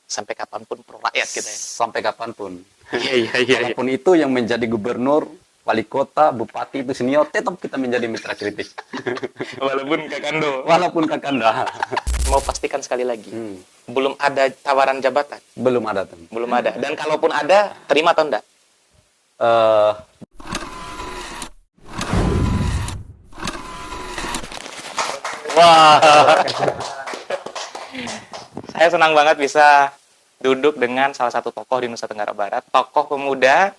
sampai kapanpun pro rakyat kita ya. Sampai kapanpun. Iya. Walaupun itu yang menjadi gubernur, wali kota, bupati itu senior, tetap kita menjadi mitra kritis. Walaupun Kakando. Walaupun Kakanda. Mau pastikan sekali lagi, belum ada tawaran jabatan. Belum ada tuh. Belum ada. Dan kalaupun ada, terima atau enggak? Wah. Saya senang banget bisa duduk dengan salah satu tokoh di Nusa Tenggara Barat, tokoh pemuda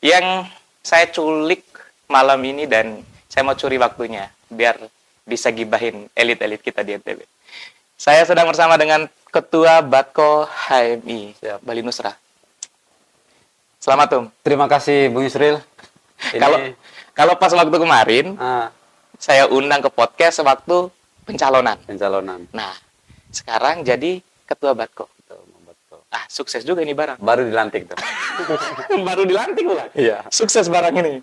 yang saya culik malam ini dan saya mau curi waktunya biar bisa gibahin elit-elit kita di NTB. Saya sedang bersama dengan Ketua Batko HMI Bali Nusra. Selamat, Om. Terima kasih, Bung Yusril. Kalau pas waktu kemarin, saya undang ke podcast sewaktu pencalonan. Nah, sekarang jadi Ketua Batko. Sukses juga ini barang. Baru dilantik tuh. Baru dilantik pula. Iya. Sukses barang ini.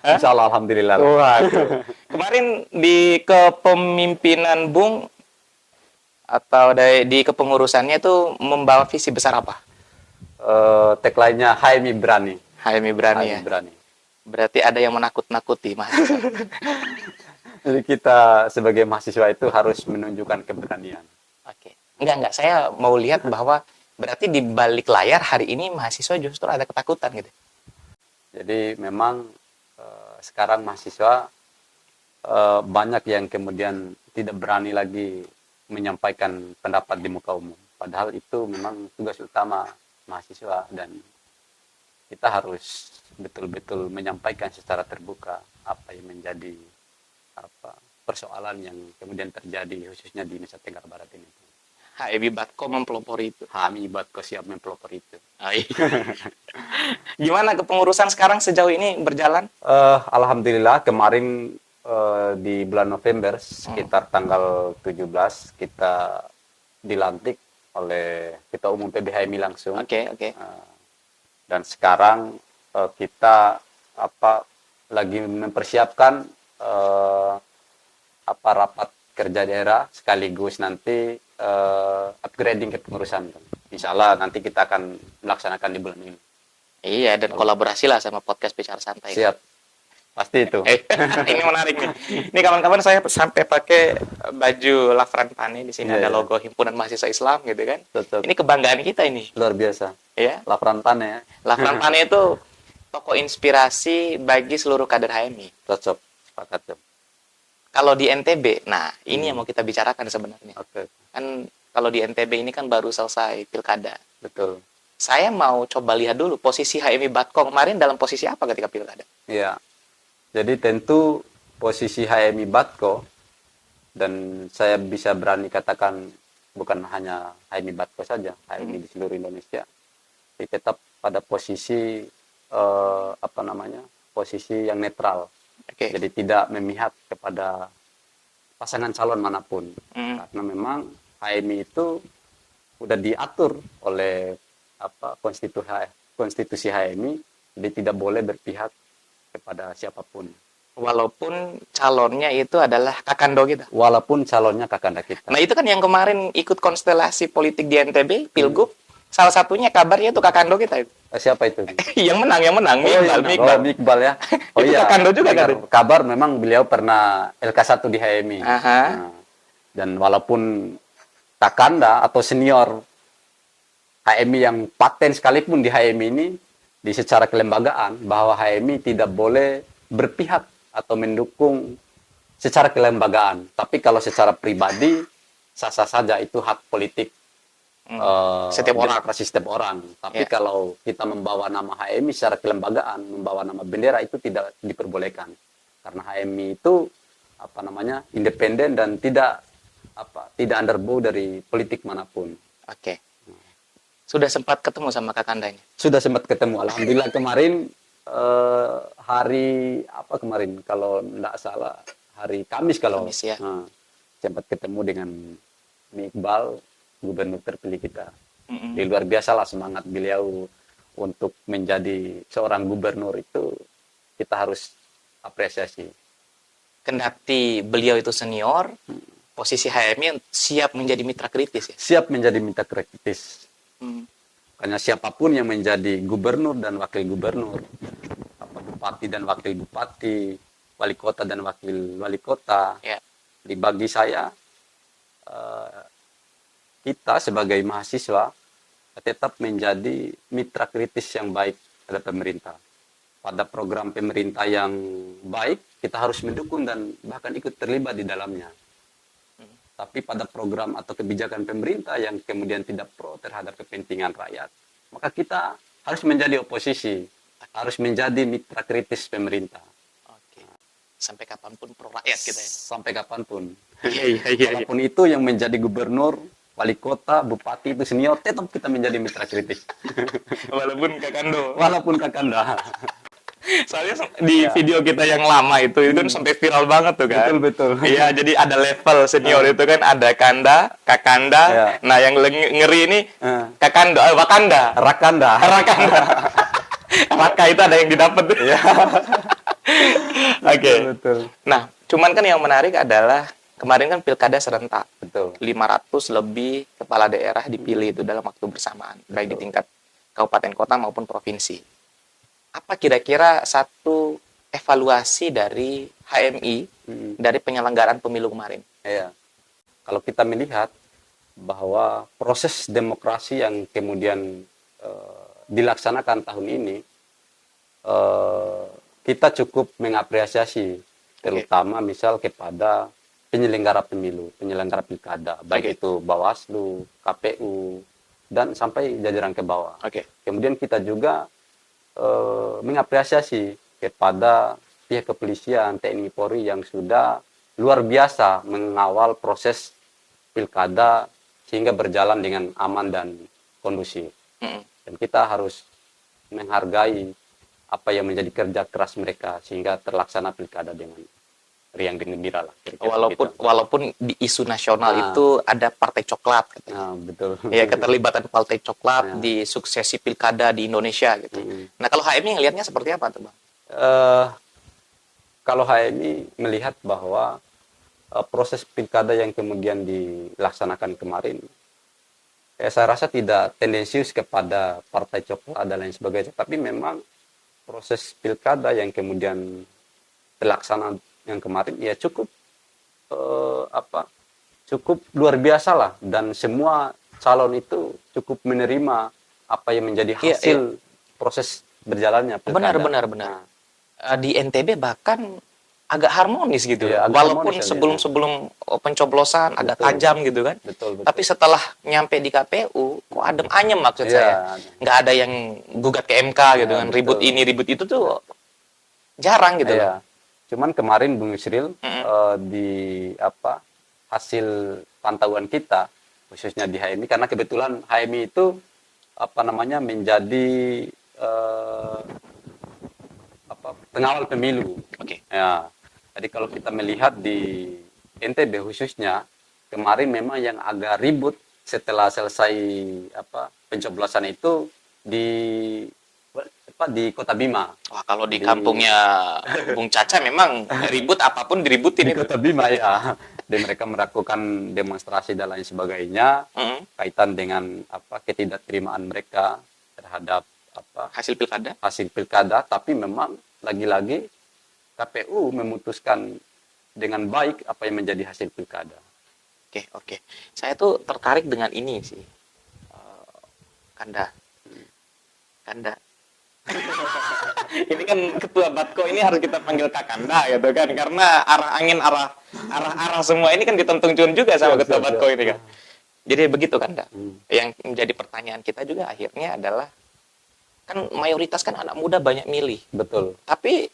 Insya Allah, alhamdulillah. Waduh. Kemarin di kepemimpinan Bung atau di kepengurusannya itu membawa visi besar apa? Tagline-nya HMI berani. HMI berani ya. Berani. Berarti ada yang menakut-nakuti mahasiswa. Jadi kita sebagai mahasiswa itu harus menunjukkan keberanian. Oke. Enggak. Saya mau lihat bahwa berarti di balik layar hari ini mahasiswa justru ada ketakutan gitu. Jadi memang sekarang mahasiswa banyak yang kemudian tidak berani lagi menyampaikan pendapat di muka umum. Padahal itu memang tugas utama mahasiswa dan kita harus betul-betul menyampaikan secara terbuka apa yang menjadi persoalan yang kemudian terjadi khususnya di Nusa Tenggara Barat ini. HMI Batko mempelopori itu. HMI Batko siap mempelopori itu. Gimana kepengurusan sekarang sejauh ini berjalan? Alhamdulillah kemarin di bulan November sekitar tanggal 17 kita dilantik oleh Ketua Umum PBHMI langsung. Oke. Dan sekarang kita lagi mempersiapkan rapat kerja daerah sekaligus nanti upgrading kepengurusan. Insya Allah nanti kita akan melaksanakan di bulan ini. Iya, dan kolaborasi lah sama podcast Bicara Santai. Siap, pasti itu. Ini menarik nih. Ini kawan-kawan saya sampai pakai baju Lafran Pane, di sini ada logo Himpunan Mahasiswa Islam gitu kan. Betul. Ini kebanggaan kita ini. Luar biasa. Iya. Lafran Pane ya. Lafran Pane itu tokoh inspirasi bagi seluruh kader HMI. Cocok, sepakat. Kalau di NTB, nah ini yang mau kita bicarakan sebenarnya. Oke. Kan kalau di NTB ini kan baru selesai pilkada. Betul. Saya mau coba lihat dulu posisi HMI Batko kemarin dalam posisi apa ketika pilkada. Iya. Jadi tentu posisi HMI Batko dan saya bisa berani katakan bukan hanya HMI Batko saja, HMI di seluruh Indonesia. Jadi tetap pada posisi posisi yang netral. Oke. Jadi tidak memihak kepada pasangan calon manapun. Karena memang HMI itu sudah diatur oleh konstitusi HMI, jadi tidak boleh berpihak kepada siapapun. Walaupun calonnya itu adalah Kakando kita. Walaupun calonnya Kakanda kita. Nah itu kan yang kemarin ikut konstelasi politik di NTB, Pilgub, salah satunya kabarnya itu Kakando kita. Siapa itu? yang menang, Iqbal ya. Itu Kakando juga kan? Kabar memang beliau pernah LK1 di HMI. Nah, dan walaupun Kakanda atau senior HMI yang paten sekalipun di HMI ini, di secara kelembagaan bahwa HMI tidak boleh berpihak atau mendukung secara kelembagaan. Tapi kalau secara pribadi, sah-sah saja itu hak politik setiap orang. Tapi kalau kita membawa nama HMI secara kelembagaan, membawa nama bendera itu tidak diperbolehkan. Karena HMI itu independen dan tidak underbow dari politik manapun. Oke. Sudah sempat ketemu sama Kakandanya? Sudah sempat ketemu. Alhamdulillah kemarin hari apa kemarin? Kalau tidak salah hari Kamis ya. Sempat ketemu dengan Iqbal, gubernur terpilih kita. Luar biasa lah semangat beliau untuk menjadi seorang gubernur itu kita harus apresiasi. Kendati beliau itu senior, posisi HMI siap menjadi mitra kritis ya? Siap menjadi mitra kritis. Makanya siapapun yang menjadi gubernur dan wakil gubernur, apa bupati dan wakil bupati, wali kota dan wakil wali kota, Ya. bagi saya eh, kita sebagai mahasiswa tetap menjadi mitra kritis yang baik pada pemerintah. Pada program pemerintah yang baik, kita harus mendukung dan bahkan ikut terlibat di dalamnya. Tapi pada program atau kebijakan pemerintah yang kemudian tidak pro terhadap kepentingan rakyat, maka kita harus menjadi oposisi, harus menjadi mitra kritis pemerintah. Oke. Sampai kapanpun pro rakyat kita ya. Sampai kapanpun. Iya. Walaupun itu yang menjadi gubernur, wali kota, bupati itu senior, tetap kita menjadi mitra kritis. Walaupun Kakando. Walaupun kakanda. Soalnya di video kita yang lama itu kan sampai viral banget tuh kan. Betul. Iya, jadi ada level senior itu kan, ada Kanda, Kakanda. Ya. Nah, yang ngeri ini Kakando, Wakanda. Rakanda. Rakanda. Raka itu ada yang didapat tuh. Ya. Oke. Betul. Nah, cuman kan yang menarik adalah kemarin kan pilkada serentak. Betul. 500 lebih kepala daerah dipilih itu dalam waktu bersamaan, baik di tingkat kabupaten kota maupun provinsi. Apa kira-kira satu evaluasi dari HMI dari penyelenggaraan pemilu kemarin? Ya. Kalau kita melihat bahwa proses demokrasi yang kemudian dilaksanakan tahun ini, kita cukup mengapresiasi, terutama misal kepada penyelenggara pemilu, penyelenggara pilkada, baik itu Bawaslu, KPU, dan sampai jajaran ke bawah. Kemudian kita juga mengapresiasi kepada pihak kepolisian, TNI Polri yang sudah luar biasa mengawal proses pilkada sehingga berjalan dengan aman dan kondusif. Dan kita harus menghargai apa yang menjadi kerja keras mereka sehingga terlaksana pilkada dengan riang dan gembira lah. Walaupun di isu nasional itu ada partai coklat, betul. Ya, keterlibatan partai coklat di suksesi pilkada di Indonesia gitu. Nah, kalau HMI ngelihatnya seperti apa tuh, Bang? Kalau HMI melihat bahwa proses pilkada yang kemudian dilaksanakan kemarin, saya rasa tidak tendensius kepada partai coklat dan lain sebagainya, tapi memang proses pilkada yang kemudian terlaksana yang kemarin ya cukup cukup luar biasa lah, dan semua calon itu cukup menerima apa yang menjadi hasil proses berjalannya pilkada. Benar. Di NTB bahkan agak harmonis gitu. Walaupun sebelum pencoblosan agak tajam gitu kan. Betul. Tapi setelah nyampe di KPU kok adem ayem maksud saya. Nggak ada yang gugat ke MK gitu kan. Ribut ini ribut itu tuh jarang gitu loh. Cuman kemarin Bung Yusril di hasil pantauan kita khususnya di HMI, karena kebetulan HMI itu menjadi pengawal pemilu. Ya. Jadi kalau kita melihat di NTB khususnya kemarin memang yang agak ribut setelah selesai pencoblosan itu di Kota Bima. Wah, kalau di kampungnya Bung Caca memang ribut apapun diributin di Kota Bima ya. Dan mereka melakukan demonstrasi dan lain sebagainya kaitan dengan ketidakterimaan mereka terhadap hasil pilkada, tapi memang lagi-lagi KPU memutuskan dengan baik apa yang menjadi hasil pilkada. Oke. Saya tuh tertarik dengan ini sih. Kanda. Ini kan ketua Batko, ini harus kita panggil Kakanda gitu kan, karena arah semua ini kan ditentung juga sama ketua Batko ini kan. Jadi begitu Kanda. Yang menjadi pertanyaan kita juga akhirnya adalah kan mayoritas kan anak muda banyak milih. Betul. Tapi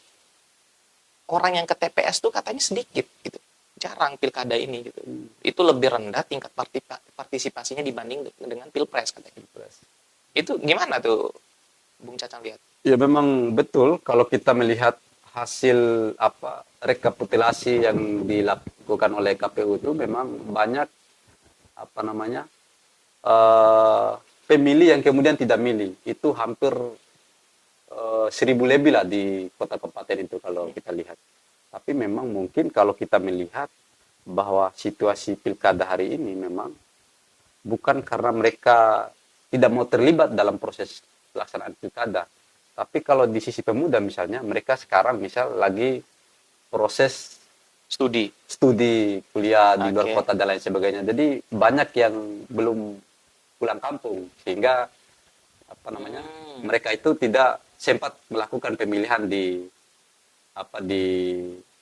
orang yang ke TPS tuh katanya sedikit gitu. Jarang pilkada ini gitu. Itu lebih rendah tingkat partisipasinya dibanding dengan Pilpres katanya. Itu gimana tuh Bung Cacang lihat? Ya memang betul, kalau kita melihat hasil rekapitulasi yang dilakukan oleh KPU itu memang banyak pemilih yang kemudian tidak milih. Itu hampir 1.000 lebih lah di kota kabupaten itu kalau kita lihat. Tapi memang mungkin kalau kita melihat bahwa situasi pilkada hari ini memang bukan karena mereka tidak mau terlibat dalam proses pelaksanaan pilkada. Tapi kalau di sisi pemuda misalnya, mereka sekarang misal lagi proses studi kuliah di luar Oke. kota dan lain sebagainya. Jadi banyak yang belum pulang kampung, sehingga apa namanya, mereka itu tidak sempat melakukan pemilihan di di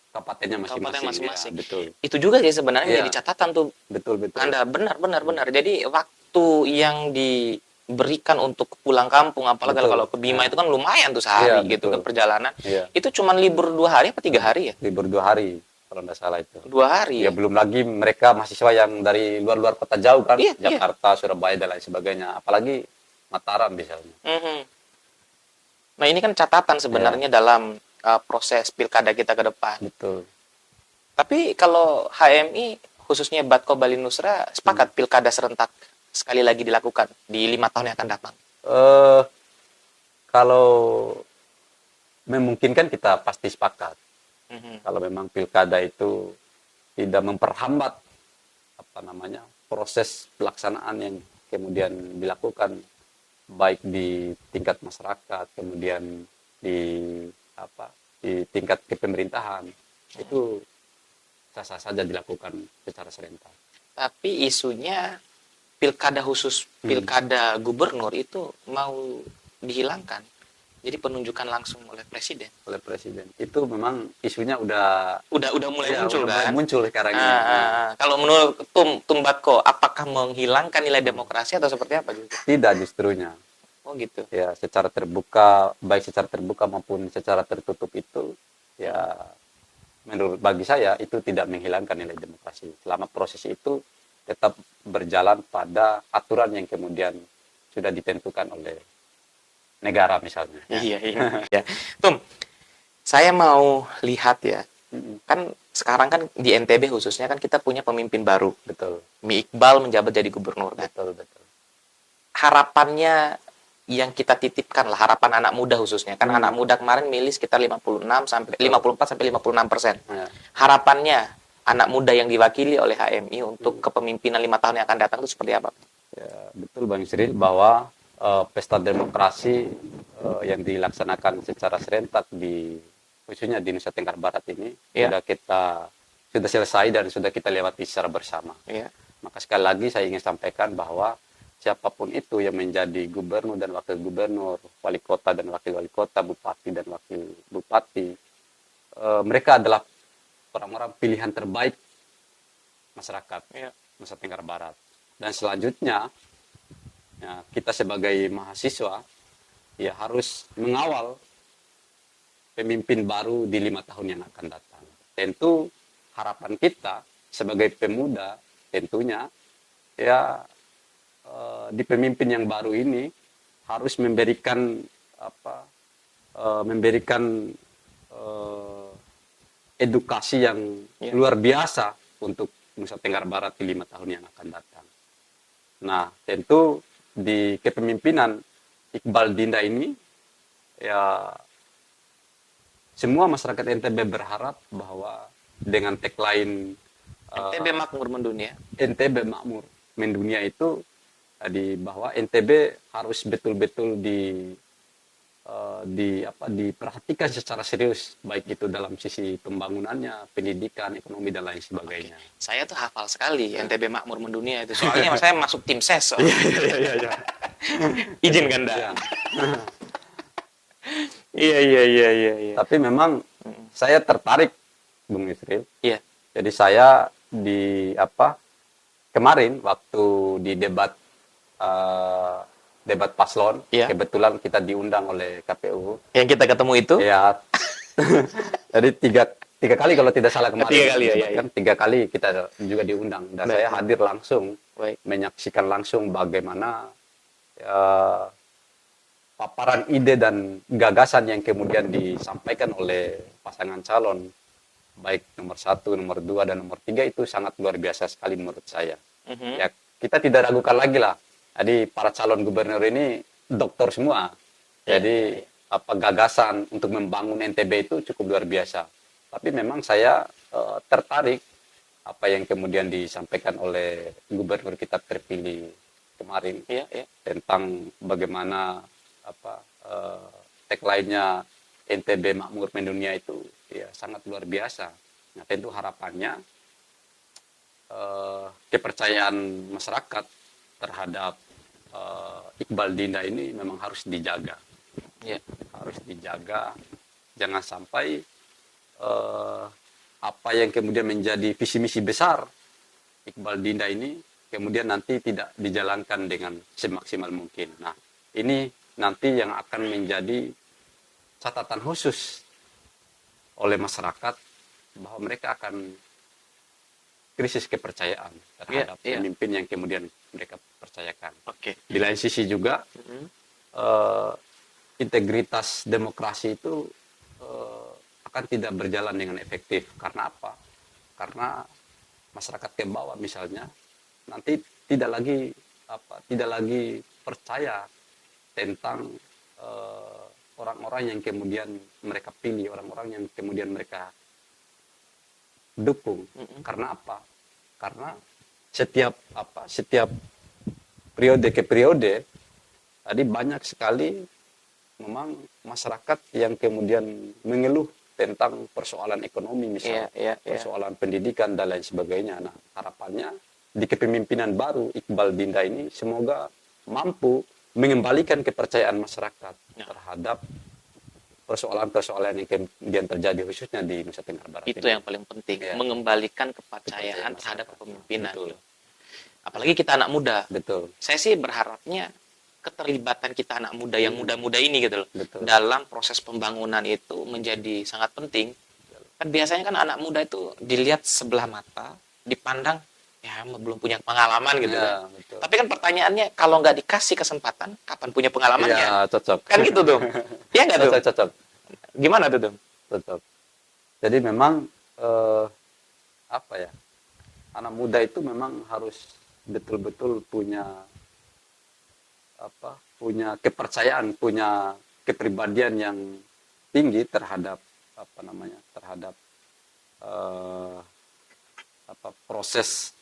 kabupatennya Kabupaten masing-masing. masing-masing. Ya, betul. Itu juga sih sebenarnya Iya. jadi catatan tuh. Betul. Anda benar. Jadi waktu yang diberikan untuk pulang kampung, apalagi Betul. kalau ke Bima Nah. itu kan lumayan tuh sehari Iya, gitu kan betul. perjalanan. Iya. Itu cuman libur 2 hari apa 3 hari ya? Libur 2 hari kalau tidak salah itu. 2 hari Ya ya? belum lagi mereka mahasiswa yang dari luar-luar kota jauh kan, Iya. Jakarta, Surabaya dan lain sebagainya. Apalagi Mataram misalnya. Mhm. Nah ini kan catatan sebenarnya dalam proses pilkada kita ke depan. Betul. Tapi kalau HMI khususnya Batko Bali Nusra sepakat pilkada serentak sekali lagi dilakukan di 5 tahun yang akan datang. Kalau memungkinkan kita pasti sepakat. Mhm. Kalau memang pilkada itu tidak memperhambat proses pelaksanaan yang kemudian dilakukan baik di tingkat masyarakat, kemudian di di tingkat kepemerintahan, itu sah-sah saja dilakukan secara serentak. Tapi isunya pilkada khusus, pilkada gubernur itu mau dihilangkan. Jadi penunjukan langsung oleh presiden. Oleh presiden. Itu memang isunya udah Mulai ya, muncul udah kan? mulai muncul sekarang ini. Kalau menurut Tum Batko, apakah menghilangkan nilai demokrasi atau seperti apa gitu? Tidak justrunya. Oh gitu. Ya, secara terbuka, baik secara terbuka maupun secara tertutup itu, ya bagi saya itu tidak menghilangkan nilai demokrasi. Selama proses itu tetap berjalan pada aturan yang kemudian sudah ditentukan oleh negara misalnya. Iya. Ya. Tum, saya mau lihat ya. Kan sekarang kan di NTB khususnya kan kita punya pemimpin baru. Betul. Mi Iqbal menjabat jadi gubernur kan. Betul. Harapannya yang kita titipkan lah, harapan anak muda khususnya kan anak muda kemarin milih sekitar 54 sampai 56%. Ya. Harapannya anak muda yang diwakili oleh HMI untuk kepemimpinan 5 tahun yang akan datang itu seperti apa? Ya, betul Bang Sri, bahwa pesta demokrasi yang dilaksanakan secara serentak khususnya di Nusa Tenggara Barat ini sudah selesai dan sudah kita lewati secara bersama. Iya. Maka sekali lagi saya ingin sampaikan bahwa siapapun itu yang menjadi gubernur dan wakil gubernur, wali kota dan wakil wali kota, bupati dan wakil bupati, mereka adalah orang-orang pilihan terbaik masyarakat Nusa Tenggara Barat. Dan selanjutnya, ya, kita sebagai mahasiswa ya harus mengawal pemimpin baru di 5 tahun yang akan datang. Tentu harapan kita sebagai pemuda tentunya ya di pemimpin yang baru ini harus memberikan edukasi yang luar biasa untuk Nusa Tenggara Barat di 5 tahun yang akan datang. Nah, tentu di kepemimpinan Iqbal Dinda ini ya semua masyarakat NTB berharap bahwa dengan tagline NTB makmur mendunia. NTB makmur mendunia itu bahwa NTB harus betul-betul diperhatikan secara serius, baik itu dalam sisi pembangunannya, pendidikan, ekonomi dan lain sebagainya. Saya tuh hafal sekali NTB makmur mendunia itu. Soalnya saya masuk tim SES. Iya. Izin kan, Dak? Iya. Tapi memang saya tertarik, Bung Yusril. Iya. Jadi saya kemarin waktu di debat paslon, kebetulan kita diundang oleh KPU. Yang kita ketemu itu? Ya. Jadi tiga kali kalau tidak salah kemarin. 3 kali ya. Kan 3 kali kita juga diundang dan saya hadir langsung, menyaksikan langsung bagaimana paparan ide dan gagasan yang kemudian disampaikan oleh pasangan calon, baik nomor 1, nomor 2, dan nomor 3 itu sangat luar biasa sekali menurut saya. Ya, kita tidak ragukan lagi lah. Jadi para calon gubernur ini doktor semua. Jadi gagasan untuk membangun NTB itu cukup luar biasa. Tapi memang saya tertarik apa yang kemudian disampaikan oleh gubernur kita terpilih kemarin Iya, iya. tentang bagaimana tagline-nya NTB makmur mendunia itu ya sangat luar biasa. Nah, tentu harapannya kepercayaan masyarakat terhadap Iqbal Dinda ini memang harus dijaga. Iya. Harus dijaga, jangan sampai apa yang kemudian menjadi visi misi besar Iqbal Dinda ini kemudian nanti tidak dijalankan dengan semaksimal mungkin. Nah, ini nanti yang akan menjadi catatan khusus oleh masyarakat bahwa mereka akan krisis kepercayaan terhadap pemimpin yang kemudian mereka percayakan. Oke. Di lain sisi juga integritas demokrasi itu akan tidak berjalan dengan efektif. Karena apa? Karena masyarakat ke bawah misalnya nanti tidak lagi percaya tentang orang-orang yang kemudian mereka pilih, orang-orang yang kemudian mereka dukung. Karena apa? Karena setiap periode ke periode tadi banyak sekali memang masyarakat yang kemudian mengeluh tentang persoalan ekonomi misalnya, persoalan pendidikan dan lain sebagainya. Nah, harapannya di kepemimpinan baru Iqbal Dinda ini semoga mampu mengembalikan kepercayaan masyarakat terhadap persoalan-persoalan yang kemudian terjadi khususnya di Nusa Tenggara Barat. Itu yang paling penting, mengembalikan kepercayaan terhadap kepemimpinan. Betul. Apalagi kita anak muda. Betul. Saya sih berharapnya keterlibatan kita anak muda yang muda-muda ini gitu loh. Betul. Dalam proses pembangunan itu menjadi sangat penting. Kan biasanya kan anak muda itu dilihat sebelah mata, dipandang ya belum punya pengalaman gitu kan. Betul. Tapi kan pertanyaannya kalau nggak dikasih kesempatan, kapan punya pengalamannya? Ya, cocok. Kan gitu tuh. Iya nggak tuh? Cocok. Gimana tuh, Dom? Cocok. Jadi memang anak muda itu memang harus betul-betul punya kepercayaan, punya kepribadian yang tinggi terhadap proses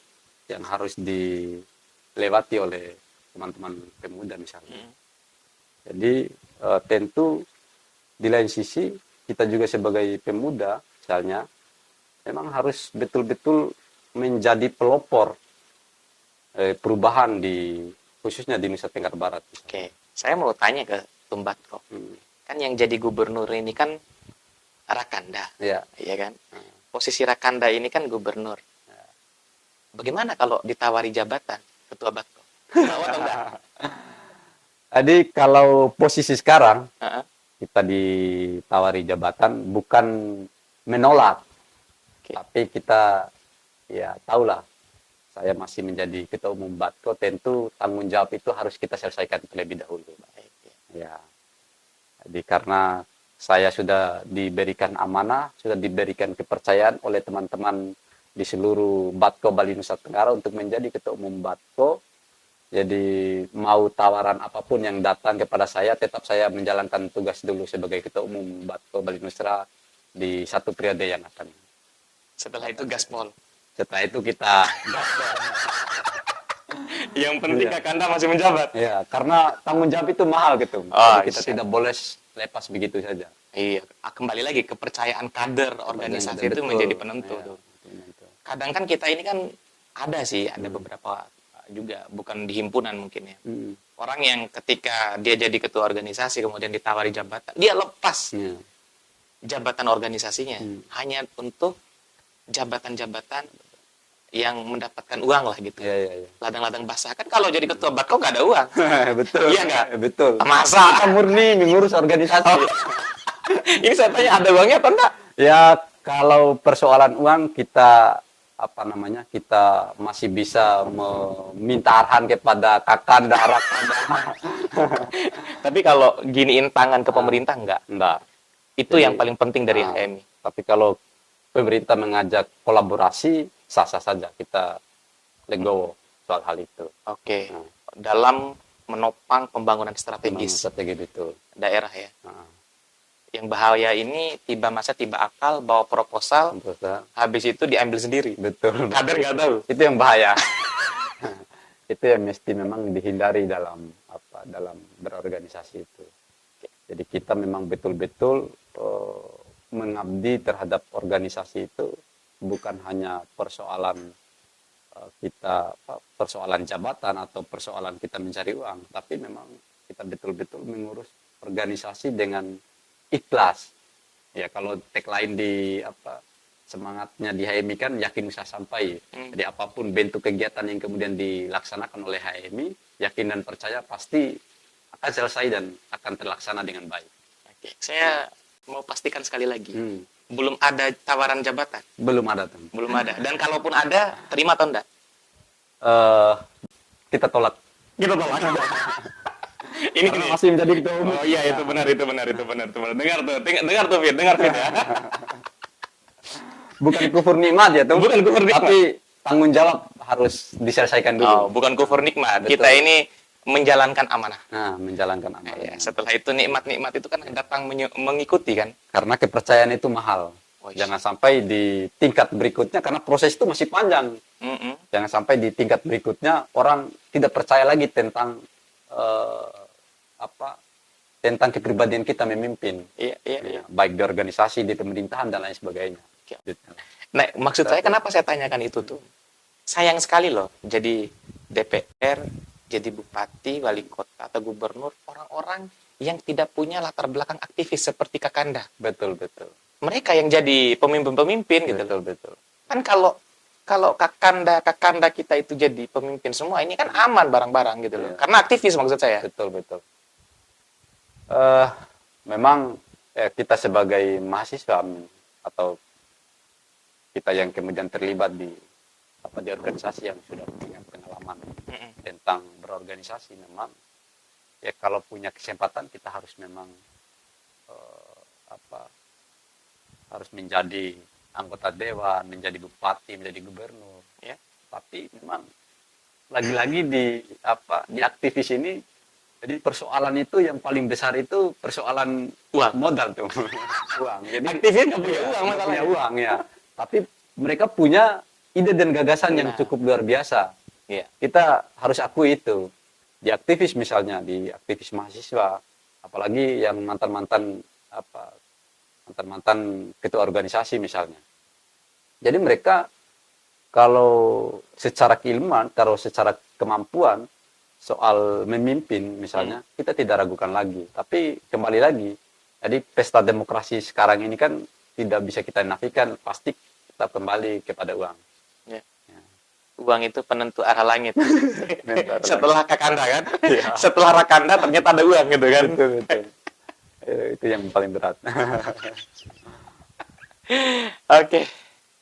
yang harus dilewati oleh teman-teman pemuda misalnya. Jadi tentu di lain sisi kita juga sebagai pemuda misalnya memang harus betul-betul menjadi pelopor perubahan khususnya di Nusa Tenggara Barat. Oke, saya mau tanya ke Tumbatko. Kan yang jadi gubernur ini kan Rakanda, ya kan? Posisi Rakanda ini kan gubernur. Bagaimana kalau ditawari jabatan ketua Batko? Mau atau enggak? Jadi kalau posisi sekarang kita ditawari jabatan bukan menolak, tapi kita ya tahulah saya masih menjadi ketua umum Batko, tentu tanggung jawab itu harus kita selesaikan terlebih dahulu. Ya, jadi karena saya sudah diberikan amanah, sudah diberikan kepercayaan oleh teman-teman di seluruh Batko Bali Nusa Tenggara untuk menjadi ketua umum Batko. Jadi mau tawaran apapun yang datang kepada saya, tetap saya menjalankan tugas dulu sebagai ketua umum Batko Bali Nusa di satu periode yang akan. Setelah itu gaspol. Setelah itu kita Yang penting Kakanda masih menjabat. Ya, karena tanggung jawab itu mahal gitu. Jadi kita tidak boleh lepas begitu saja. Iya, kembali lagi kepercayaan kader organisasi itu menjadi penentu tuh. Kadang kan kita ini kan ada beberapa juga bukan di himpunan mungkin ya. Orang yang ketika dia jadi ketua organisasi kemudian ditawari jabatan, dia lepas jabatan organisasinya hanya untuk jabatan-jabatan yang mendapatkan uang lah gitu. Ladang-ladang basah. Kan kalau jadi ketua Batko nggak ada uang. Betul. Iya nggak? Betul. Masa? Kita murni mengurus organisasi. Ini saya tanya ada uangnya apa enggak? Ya, kalau persoalan uang kita kita masih bisa meminta arahan kepada Kakanda, Rakanda. Tapi kalau giniin tangan ke pemerintah enggak? Itu yang paling penting dari HMI. Tapi kalau pemerintah mengajak kolaborasi, sah-sah saja kita legowo soal hal itu. Oke. Dalam menopang pembangunan strategis betul. daerah ya. Yang bahaya ini tiba akal bawa proposal, habis itu diambil sendiri. Betul. Kader nggak tahu. Itu yang bahaya. itu yang mesti memang dihindari dalam berorganisasi itu. Jadi kita memang betul-betul mengabdi terhadap organisasi itu, bukan hanya persoalan jabatan atau persoalan kita mencari uang, tapi memang kita betul-betul mengurus organisasi dengan ikhlas. Ya, kalau tagline di semangatnya di HMI kan yakin bisa sampai. Jadi apapun bentuk kegiatan yang kemudian dilaksanakan oleh HMI, yakin dan percaya pasti akan selesai dan akan terlaksana dengan baik. Oke, saya mau pastikan sekali lagi, belum ada tawaran jabatan. Belum ada, Tom. Belum ada. Dan kalaupun ada, terima atau enggak? Kita tolak. Kita tolak. Ini Karena masih menjadi ketua umum. Oh iya, itu benar. Dengar tuh, Fit ya. Bukan kufur nikmat ya, Tom. Bukan kufur nikmat. Tapi tanggung jawab harus diselesaikan dulu. Oh, bukan kufur nikmat. Betul. Kita ini menjalankan amanah. Nah, menjalankan amanah. Ya, setelah itu nikmat-nikmat itu kan datang mengikuti kan. Karena kepercayaan itu mahal. Oh, iya. Jangan sampai di tingkat berikutnya, karena proses itu masih panjang. Jangan sampai di tingkat berikutnya orang tidak percaya lagi tentang tentang kepribadian kita memimpin. Iya. Baik di organisasi, di pemerintahan dan lain sebagainya. Nah, maksud saya kenapa saya tanyakan itu tuh? Sayang sekali loh, jadi DPR, jadi bupati, wali kota atau gubernur, orang-orang yang tidak punya latar belakang aktivis seperti Kakanda. Betul. Mereka yang jadi pemimpin-pemimpin gitu. Betul. Kan kalau kakanda kita itu jadi pemimpin semua, ini kan aman barang-barang gitu loh. Iya. Karena aktivis maksud saya. Betul. Memang kita sebagai mahasiswa atau kita yang kemudian terlibat di organisasi yang sudah punya pengalaman tentang berorganisasi, memang ya kalau punya kesempatan kita harus memang harus menjadi anggota dewan, menjadi bupati, menjadi gubernur, ya. Tapi memang lagi-lagi di aktivis ini, jadi persoalan itu yang paling besar itu persoalan Uang. Modal tuh. Uang. Jadi Aktivis nggak punya uang, nggak masalahnya. punya uang ya. Tapi mereka punya ide dan gagasan yang cukup luar biasa. Iya. Kita harus akui itu. Di aktivis misalnya, di aktivis mahasiswa, apalagi yang mantan ketua organisasi misalnya. Jadi mereka kalau secara keilmuan, kalau secara kemampuan soal memimpin misalnya, kita tidak ragukan lagi. Tapi kembali lagi, jadi pesta demokrasi sekarang ini kan tidak bisa kita nafikan, pasti kita kembali kepada uang. Ya. Uang itu penentu arah langit. Setelah Kakanda kan? Ya. Setelah Rakanda ternyata ada uang gitu kan? Betul. Itu yang paling berat. Oke.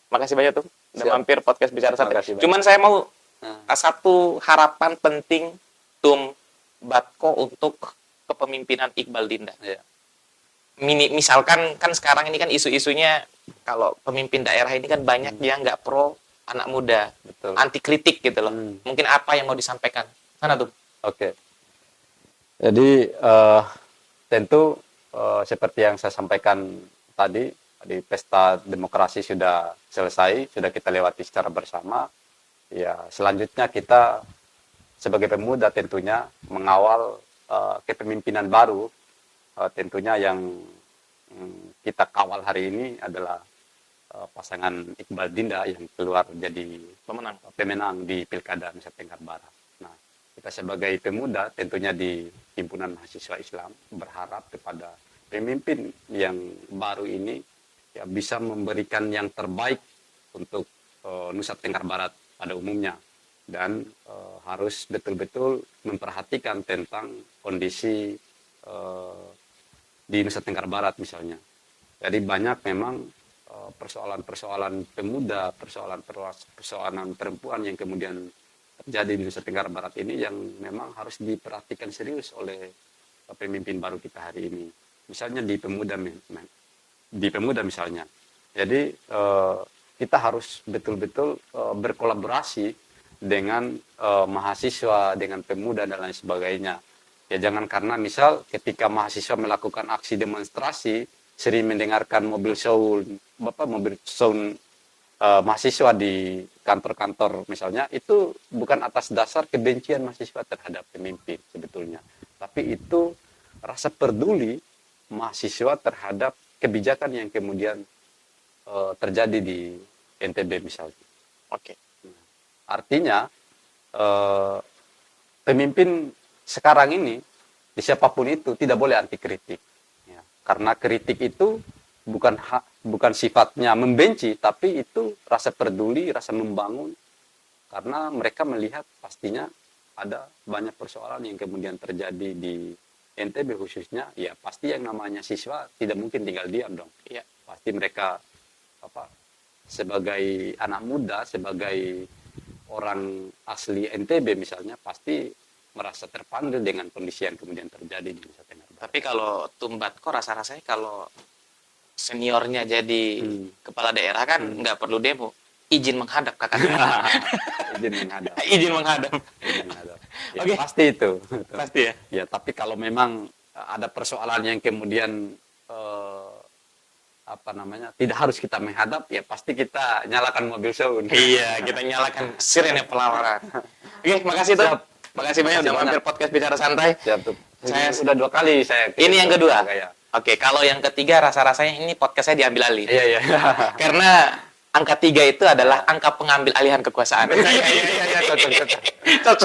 Makasih banyak tuh. Udah mampir podcast Bicara Santai. Makasih banyak. Cuman saya mau satu harapan penting Tum Batko untuk kepemimpinan Iqbal Dinda. Ya. Misalkan kan sekarang ini kan isu-isunya kalau pemimpin daerah ini kan banyak yang nggak pro anak muda, Betul. anti kritik gitu loh. Mungkin apa yang mau disampaikan? Sana tuh. Oke. Jadi tentu seperti yang saya sampaikan tadi, di pesta demokrasi sudah selesai, sudah kita lewati secara bersama. Ya, selanjutnya kita sebagai pemuda tentunya mengawal kepemimpinan baru. Tentunya yang kita kawal hari ini adalah pasangan Iqbal Dinda yang keluar jadi pemenang di Pilkada Nusa Tenggara Barat. Nah, kita sebagai pemuda tentunya di Himpunan Mahasiswa Islam berharap kepada pemimpin yang baru ini ya bisa memberikan yang terbaik untuk Nusa Tenggara Barat pada umumnya, dan harus betul-betul memperhatikan tentang kondisi di Nusa Tenggara Barat misalnya. Jadi banyak memang persoalan-persoalan pemuda, persoalan perempuan yang kemudian terjadi di Nusa Tenggara Barat ini yang memang harus diperhatikan serius oleh pemimpin baru kita hari ini. Misalnya di pemuda misalnya. Jadi kita harus betul-betul berkolaborasi dengan mahasiswa, dengan pemuda dan lain sebagainya. Ya jangan karena misal ketika mahasiswa melakukan aksi demonstrasi sering mendengarkan mobil sound mahasiswa di kantor-kantor misalnya itu bukan atas dasar kebencian mahasiswa terhadap pemimpin sebetulnya, tapi itu rasa peduli mahasiswa terhadap kebijakan yang kemudian terjadi di NTB misalnya. Oke. Artinya pemimpin sekarang ini di siapapun itu tidak boleh anti kritik, ya. Karena kritik itu bukan sifatnya membenci, tapi itu rasa peduli, rasa membangun, karena mereka melihat pastinya ada banyak persoalan yang kemudian terjadi di NTB khususnya, ya pasti yang namanya siswa tidak mungkin tinggal diam dong. Iya. Pasti mereka sebagai anak muda, sebagai orang asli NTB misalnya, pasti merasa terpanggil dengan kondisi yang kemudian terjadi di Nusa Tenggara Barat. Tapi kalau Tumbat kok rasa-rasanya kalau seniornya jadi kepala daerah kan nggak perlu demo, izin menghadap kakak. Izin menghadap. Izin menghadap. Izin menghadap. Ya, Oke. pasti itu. Pasti ya. Ya, tapi kalau memang ada persoalan yang kemudian tidak harus kita menghadap, ya pasti kita nyalakan mobil sound. Iya, kita nyalakan sirene pelawaran. Oke, makasih tuh. Makasih banyak udah mampir podcast Bicara Santai. Siap tuh. Saya Sudah 2 kali saya. Ini yang kedua. Ya. Oke, kalau yang ketiga rasa-rasanya ini podcast saya diambil alih. Iya. Karena angka 3 itu adalah angka pengambil alihan kekuasaan. Iya, cocok. Cocok.